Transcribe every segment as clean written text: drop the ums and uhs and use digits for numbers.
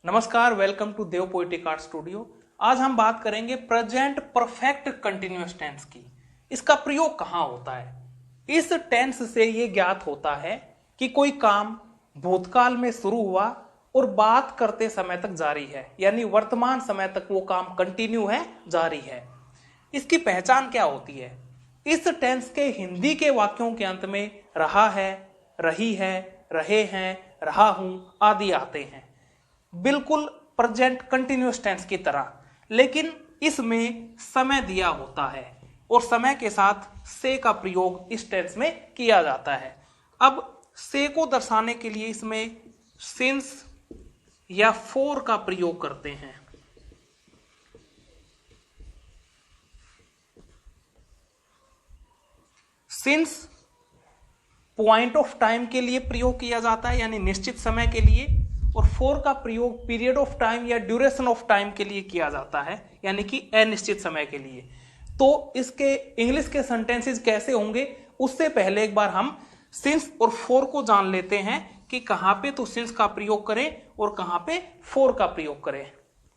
नमस्कार, welcome to Dev poetic art studio. आज हम बात करेंगे प्रेजेंट परफेक्ट कंटिन्यूअस टेंस की। इसका प्रयोग कहाँ होता है? इस टेंस से ये ज्ञात होता है कि कोई काम भूतकाल में शुरू हुआ और बात करते समय तक जारी है, यानी वर्तमान समय तक वो काम कंटिन्यू है, जारी है। इसकी पहचान क्या होती है? इस टेंस के हिंदी के वाक्यों के अंत में रहा है, रही है, रहे हैं, रहा हूं आदि आते हैं, बिल्कुल प्रेजेंट कंटिन्यूअस टेंस की तरह, लेकिन इसमें समय दिया होता है और समय के साथ से का प्रयोग इस टेंस में किया जाता है। अब से को दर्शाने के लिए इसमें सिंस या फोर का प्रयोग करते हैं। सिंस पॉइंट ऑफ टाइम के लिए प्रयोग किया जाता है, यानी निश्चित समय के लिए, और फोर का प्रयोग पीरियड ऑफ टाइम या ड्यूरेशन ऑफ टाइम के लिए किया जाता है, यानी कि अनिश्चित समय के लिए। तो इसके इंग्लिश के सेंटेंसेस कैसे होंगे उससे पहले एक बार हम सिंस और फोर को जान लेते हैं कि कहां पे तो सिंस का प्रयोग करें और कहां पे फोर का प्रयोग करें।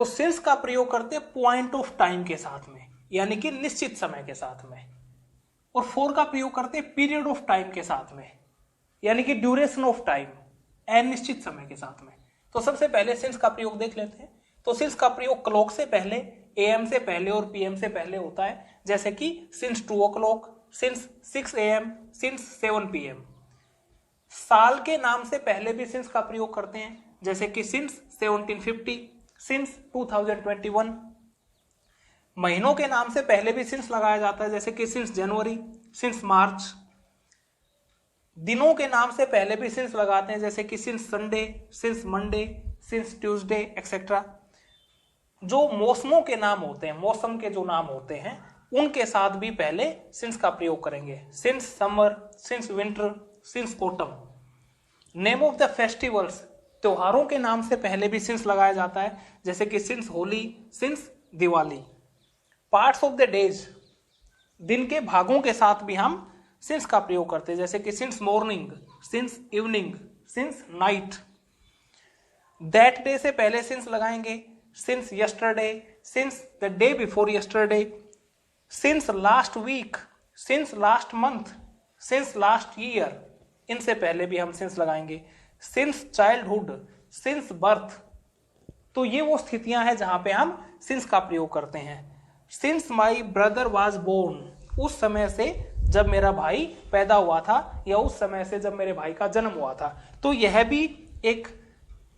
तो सिंस का प्रयोग करते हैं पॉइंट ऑफ टाइम के साथ में, यानी कि निश्चित समय के साथ में, और फोर का प्रयोग करते हैं पीरियड ऑफ टाइम के साथ में, यानी कि ड्यूरेशन ऑफ टाइम, अनिश्चित समय के साथ में। तो सबसे पहले सिंस का प्रयोग देख लेते हैं। तो सिंस का प्रयोग क्लॉक से पहले, एएम से पहले और पीएम से पहले होता है, जैसे कि since 2 o'clock, since 6 AM, since 7 PM। साल के नाम से पहले भी सिंस का प्रयोग करते हैं, जैसे कि सिंस 1750, सिंस 2021। महीनों के नाम से पहले भी सिंस लगाया जाता है, जैसे कि सिंस जनवरी, सिंस मार्च। दिनों के नाम से पहले भी सिंस लगाते हैं, जैसे कि since Sunday, since Monday, since Tuesday etcetera. जो मौसमों के नाम होते हैं, मौसम के जो नाम होते हैं, उनके साथ भी पहले सिंस का प्रयोग करेंगे, since summer, since winter, since autumn. Name of the festivals, त्योहारों के नाम से पहले भी सिंस लगाया जाता है, जैसे कि since Holi, since Diwali. Parts of the days, दिन के भागों के साथ भी हम सिंस का प्रयोग करते हैं, जैसे कि since morning, since evening, since night. That day से पहले सिंस लगाएंगे, since yesterday, since the day before yesterday, since last week, since last month, since last year, इनसे पहले भी हम सिंस लगाएंगे। Since childhood, since birth. तो ये वो स्थितियां हैं जहां पे हम सिंस का प्रयोग करते हैं। Since my brother was born, उस समय से जब मेरा भाई पैदा हुआ था, या उस समय से जब मेरे भाई का जन्म हुआ था। तो यह भी एक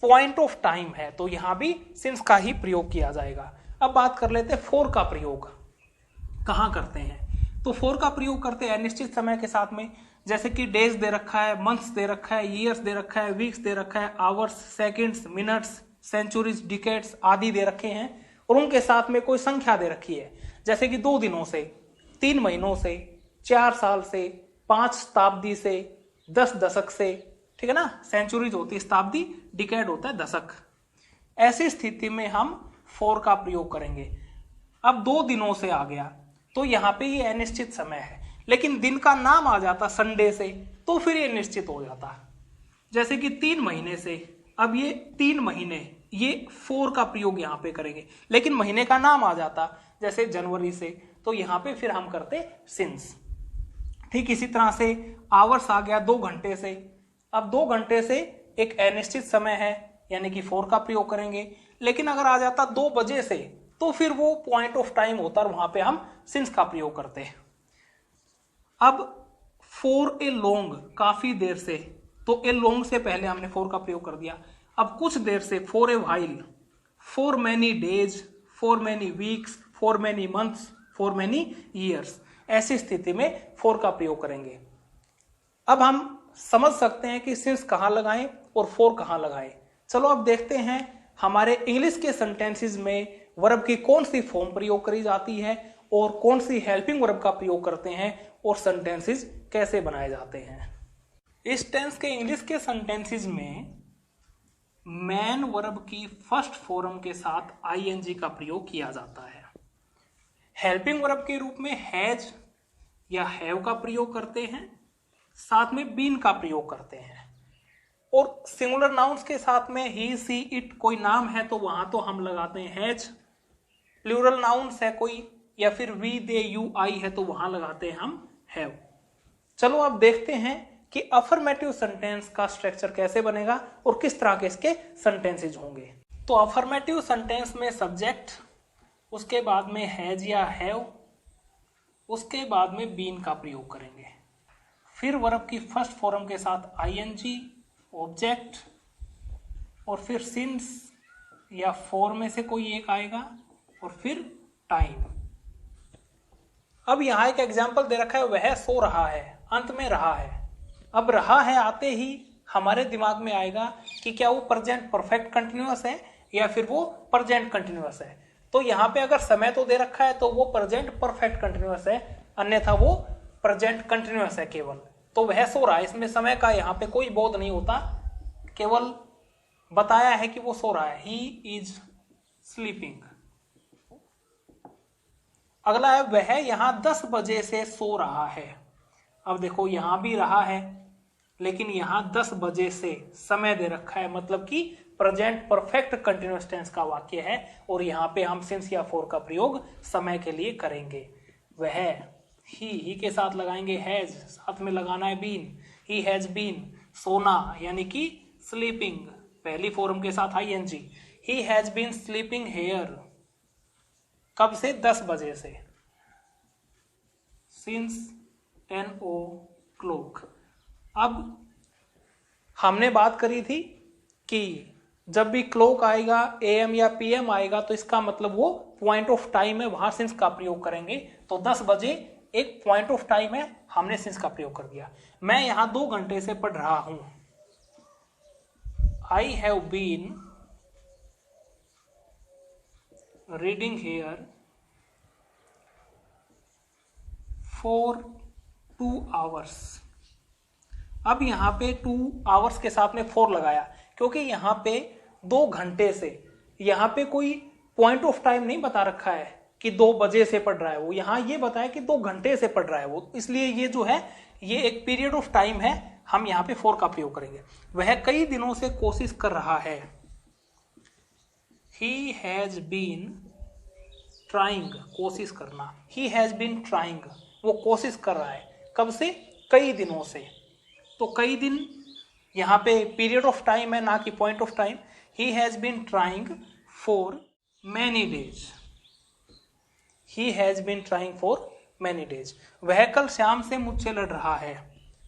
पॉइंट ऑफ टाइम है, तो यहां भी सिंस का ही प्रयोग किया जाएगा। अब बात कर लेते हैं फोर का प्रयोग कहां करते हैं। तो फोर का प्रयोग करते हैं अनिश्चित समय के साथ में, जैसे कि डेज दे रखा है, मंथ्स दे रखा है, ईयर्स दे रखा है, वीक्स दे रखा है, hours, seconds, minutes, centuries, decades आदि दे रखे हैं, और उनके साथ में कोई संख्या दे रखी है, जैसे कि 2 दिनों से, 3 महीनों से, 4 साल से, 5 शताब्दी से, 10 दशक से, ठीक है ना। सेंचुरीज होती है शताब्दी, डिकेड होता है दशक। ऐसी स्थिति में हम फोर का प्रयोग करेंगे। अब 2 दिनों से आ गया तो यहां पे ये अनिश्चित समय है, लेकिन दिन का नाम आ जाता संडे से तो फिर ये निश्चित हो जाता, जैसे कि 3 महीने से। अब ये 3 महीने, ये फोर का प्रयोग यहां पे करेंगे, लेकिन महीने का नाम आ जाता जैसे जनवरी से, तो यहां पे फिर हम करते सिंस। ठीक इसी तरह से आवर्स आ गया 2 घंटे से। अब 2 घंटे से एक अनिश्चित समय है, यानी कि फोर का प्रयोग करेंगे, लेकिन अगर आ जाता 2 बजे से तो फिर वो पॉइंट ऑफ टाइम होता है, वहां पे हम सिंस का प्रयोग करते हैं। अब फॉर ए लॉन्ग, काफी देर से, तो ए लॉन्ग से पहले हमने फोर का प्रयोग कर दिया। अब कुछ देर से, for a while, for many days, for many weeks, for many months, for many years. ऐसी स्थिति में फोर का प्रयोग करेंगे। अब हम समझ सकते हैं कि सिंस कहां लगाएं और फोर कहां लगाएं। चलो अब देखते हैं हमारे इंग्लिश के सेंटेंसेस में वर्ब की कौन सी फॉर्म प्रयोग करी जाती है और कौन सी हेल्पिंग वर्ब का प्रयोग करते हैं और सेंटेंसेस कैसे बनाए जाते हैं। इस टेंस के इंग्लिश के सेंटेंसेस में मैन वर्ब की फर्स्ट फॉर्म के साथ आईएनजी का प्रयोग किया जाता है। हेल्पिंग वर्ब के रूप में हैज या हैव का प्रयोग करते हैं, साथ में बीन का प्रयोग करते हैं। और सिंगुलर नाउन्स के साथ में ही, सी, इट कोई नाम है तो वहां तो हम लगाते हैं हैज। प्लूरल नाउन्स है कोई, या फिर वी, दे, यू, आई है तो वहां लगाते हैं हम हैव। चलो अब देखते हैं कि अफर्मेटिव सेंटेंस का स्ट्रक्चर कैसे बनेगा और किस तरह के इसके सेंटेंसेज होंगे। तो अफर्मेटिव सेंटेंस में सब्जेक्ट, उसके बाद में हैज या हैव, उसके बाद में बीन का प्रयोग करेंगे, फिर वर्ब की फर्स्ट फॉर्म के साथ आईएनजी, ऑब्जेक्ट, और फिर सिंस या फॉर में से कोई एक आएगा, और फिर टाइम। अब यहां एक एग्जाम्पल दे रखा है, वह सो रहा है, अंत में रहा है। अब रहा है आते ही हमारे दिमाग में आएगा कि क्या वो प्रेजेंट परफेक्ट कंटिन्यूअस है या फिर वो प्रेजेंट कंटिन्यूअस है। तो यहाँ पे अगर समय तो दे रखा है तो वो प्रेजेंट परफेक्ट कंटिन्यूअस है, अन्यथा वो प्रेजेंट कंटिन्यूअस है केवल। तो वह सो रहा है, इसमें समय का यहाँ पे कोई बोध नहीं होता, केवल बताया है कि वो सो रहा है, ही इज स्लीपिंग। अगला है वह यहां 10 बजे से सो रहा है। अब देखो यहां भी रहा है, लेकिन यहां 10 बजे से समय दे रखा है, मतलब कि प्रेजेंट परफेक्ट कंटिन्यूअस टेंस का वाक्य है, और यहां पे हम सिंस या फॉर का प्रयोग समय के लिए करेंगे। वह, ही के साथ लगाएंगे हैज, साथ में लगाना है बीन, ही हैज बीन, सोना यानी कि स्लीपिंग, पहली फॉर्म के साथ ING, he has been sleeping here, कब से, 10 बजे से, सिंस 10 o'clock। अब हमने बात करी थी कि जब भी क्लॉक आएगा, एएम या पीएम आएगा, तो इसका मतलब वो पॉइंट ऑफ टाइम है, वहां सिंस का प्रयोग करेंगे। तो 10 बजे एक पॉइंट ऑफ टाइम है, हमने सिंस का प्रयोग कर दिया। मैं यहां 2 घंटे से पढ़ रहा हूं, I have been reading here for 2 hours। अब यहां पे 2 hours के साथ में 4 लगाया, क्योंकि यहां पे 2 घंटे से, यहां पे कोई पॉइंट ऑफ टाइम नहीं बता रखा है कि 2 बजे से पढ़ रहा है वो, यहां ये बताया कि 2 घंटे से पढ़ रहा है वो, इसलिए ये जो है ये एक पीरियड ऑफ टाइम है, हम यहां पे 4 का प्रयोग करेंगे। वह कई दिनों से कोशिश कर रहा है, ही हैज बीन ट्राइंग, कोशिश करना, ही हैज बीन ट्राइंग, वो कोशिश कर रहा है, कब से, कई दिनों से। तो कई दिन यहां पे पीरियड ऑफ टाइम है, ना कि point of time. He has been trying for many days, he has been trying for many days. वह कल शाम से मुझसे लड़ रहा है,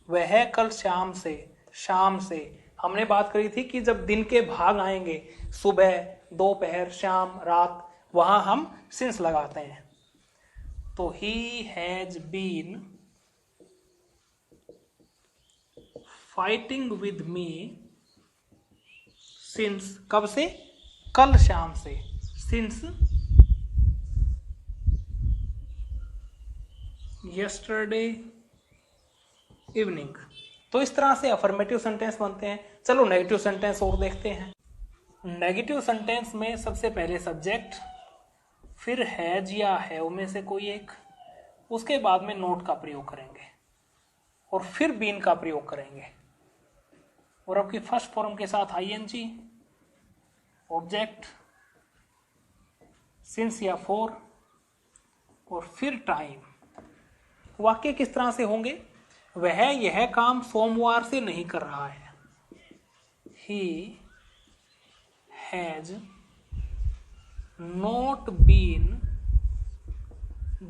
वह कल शाम से, शाम से हमने बात करी थी कि जब दिन के भाग आएंगे, सुबह, दोपहर, शाम, रात, वहां हम सिंस लगाते हैं। तो he has been fighting with me since, कब से, कल शाम से, सिंस यस्टरडे इवनिंग। तो इस तरह से अफर्मेटिव सेंटेंस बनते हैं। चलो नेगेटिव सेंटेंस और देखते हैं। नेगेटिव सेंटेंस में सबसे पहले सब्जेक्ट, फिर हैज या हैव में से कोई एक, उसके बाद में नोट का प्रयोग करेंगे, और फिर बीन का प्रयोग करेंगे, और आपकी फर्स्ट फॉर्म के साथ आईएनजी, ऑब्जेक्ट, सिंस या फॉर, और फिर टाइम। वाक्य किस तरह से होंगे, वह यह काम सोमवार से नहीं कर रहा है, he has not been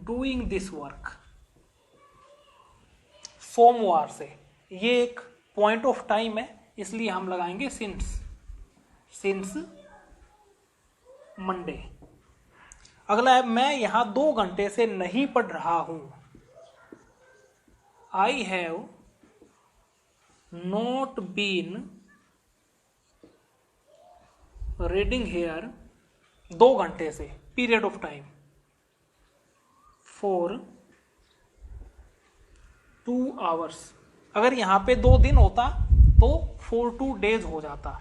doing this work, सोमवार से, ये एक पॉइंट ऑफ टाइम है, इसलिए हम लगाएंगे सिंस, सिंस मंडे। अगला है मैं यहां 2 घंटे से नहीं पढ़ रहा हूं, I have not been reading here, 2 घंटे से, period of time, for 2 hours। अगर यहां पे 2 दिन होता तो for 2 days हो जाता।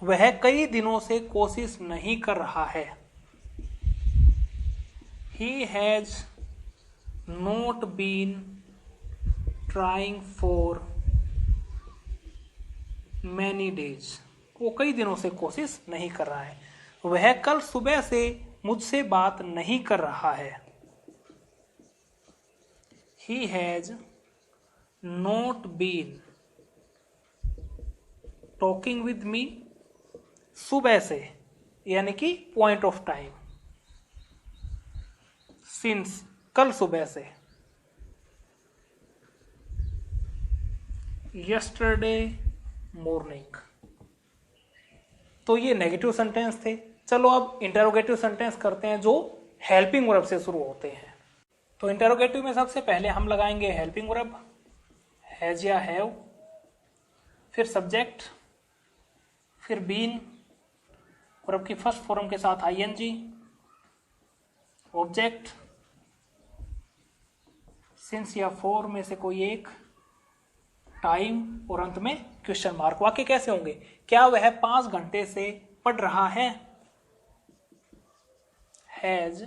वह कई दिनों से कोशिश नहीं कर रहा है, he has not been trying for many days, वो कई दिनों से कोशिश नहीं कर रहा है। वह कल सुबह से मुझसे बात नहीं कर रहा है। He has not been talking with me सुबह से, यानी कि पॉइंट ऑफ टाइम, सिंस कल सुबह से, यस्टरडे मॉर्निंग। तो ये नेगेटिव सेंटेंस थे। चलो अब इंटरोगेटिव सेंटेंस करते हैं जो हेल्पिंग वर्ब से शुरू होते हैं। तो इंटरोगेटिव में सबसे पहले हम लगाएंगे हेल्पिंग वर्ब, हैज या हैव, फिर सब्जेक्ट, फिर बीन, वर्ब की फर्स्ट फॉर्म के साथ आईएनजी, ऑब्जेक्ट, सिंस या फॉर में से कोई एक, टाइम और अंत में क्वेश्चन मार्क। वाक्य कैसे होंगे? क्या वह 5 घंटे से पढ़ रहा है? हैज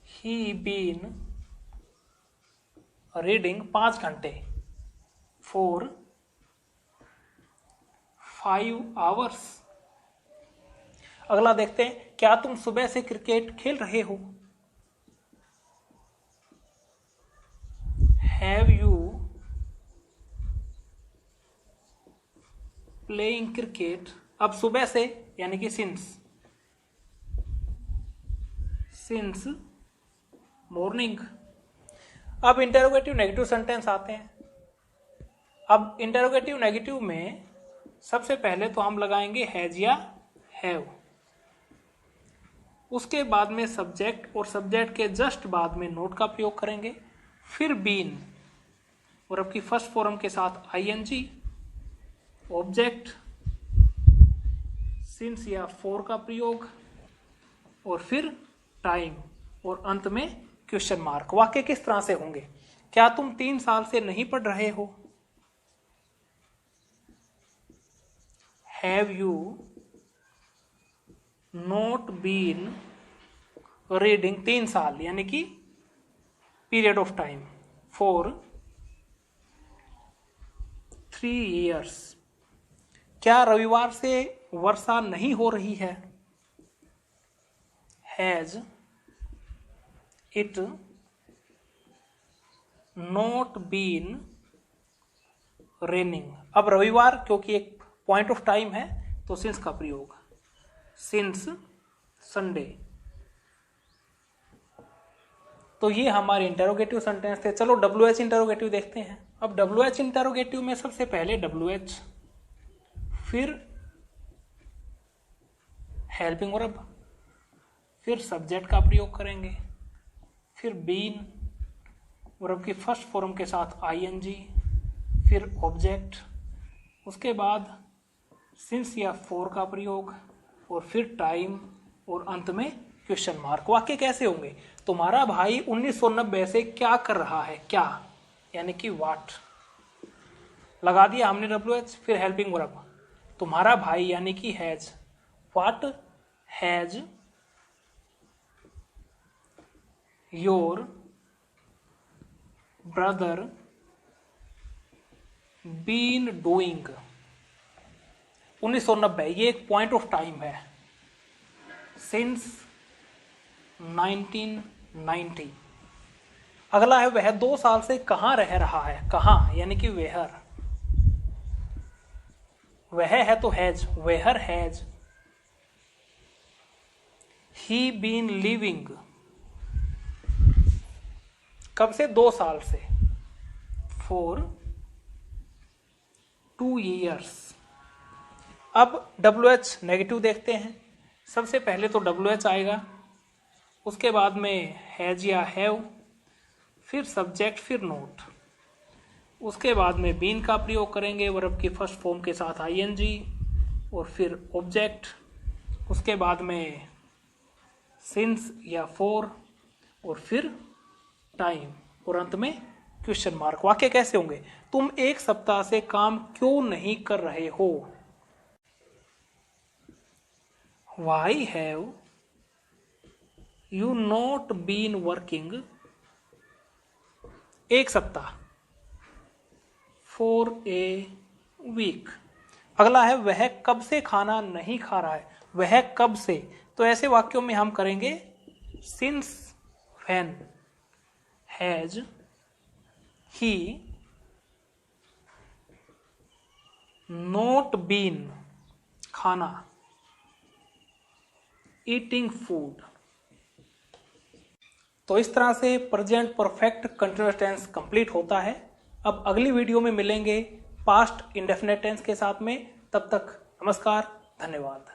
ही बीन रीडिंग 5 घंटे, फॉर 5 आवर्स। अगला देखते हैं, क्या तुम सुबह से क्रिकेट खेल रहे हो? Have you playing cricket. अब सुबह से यानी कि सिंस मॉर्निंग। अब इंटरोगेटिव नेगेटिव सेंटेंस आते हैं। अब इंटरोगेटिव नेगेटिव में सबसे पहले तो हम लगाएंगे हैज या हैव, उसके बाद में सब्जेक्ट और सब्जेक्ट के जस्ट बाद में नोट का प्रयोग करेंगे, फिर बीन और अब की फर्स्ट फॉर्म के साथ आईएनजी, ऑब्जेक्ट, सिंस या फॉर का प्रयोग और फिर टाइम और अंत में क्वेश्चन मार्क। वाक्य किस तरह से होंगे? क्या तुम 3 साल से नहीं पढ़ रहे हो? Have you not been reading 3 साल यानी कि period of time, for 3 years। क्या रविवार से वर्षा नहीं हो रही है? Has it not been raining. अब रविवार क्योंकि एक पॉइंट ऑफ टाइम है तो सिंस का प्रयोग, सिंस संडे। तो ये हमारे इंटरोगेटिव सेंटेंस थे। चलो WH इंटरोगेटिव देखते हैं। अब WH इंटरोगेटिव में सबसे पहले WH, फिर हेल्पिंग वर्ब, फिर सब्जेक्ट का प्रयोग करेंगे, फिर बीन वर्ब की फर्स्ट फॉर्म के साथ आईएनजी, फिर ऑब्जेक्ट, उसके बाद सिंस या फॉर का प्रयोग और फिर टाइम और अंत में क्वेश्चन मार्क। वाक्य कैसे होंगे? तुम्हारा भाई 1990 से क्या कर रहा है? क्या यानी कि व्हाट, लगा दिया हमने WH। फिर हेल्पिंग वर्ब, तुम्हारा भाई यानी कि has, what has your brother been doing. 1990 ये एक पॉइंट ऑफ टाइम है, सिंस 1990। अगला है वह 2 साल से कहां रह रहा है? कहां यानी कि वेहर, वह है तो has, where has he been living. कब से? 2 साल से, फॉर 2 years। अब WH नेगेटिव देखते हैं। सबसे पहले तो WH आएगा, उसके बाद में हैज या हैव, फिर सब्जेक्ट, फिर नोट, उसके बाद में बीन का प्रयोग करेंगे वर्ब की फर्स्ट फॉर्म के साथ आईएनजी और फिर ऑब्जेक्ट, उसके बाद में सिंस या फॉर और फिर टाइम और अंत में क्वेश्चन मार्क। वाक्य कैसे होंगे? तुम 1 सप्ताह से काम क्यों नहीं कर रहे हो? Why have you not been working 1 सप्ताह, फॉर ए वीक। अगला है वह कब से खाना नहीं खा रहा है, वह कब से। तो ऐसे वाक्यों में हम करेंगे since when has he not been खाना ईटिंग फूड। तो इस तरह से present perfect continuous tense complete होता है। अब अगली वीडियो में मिलेंगे पास्ट इंडेफिनिट टेंस के साथ में। तब तक नमस्कार, धन्यवाद।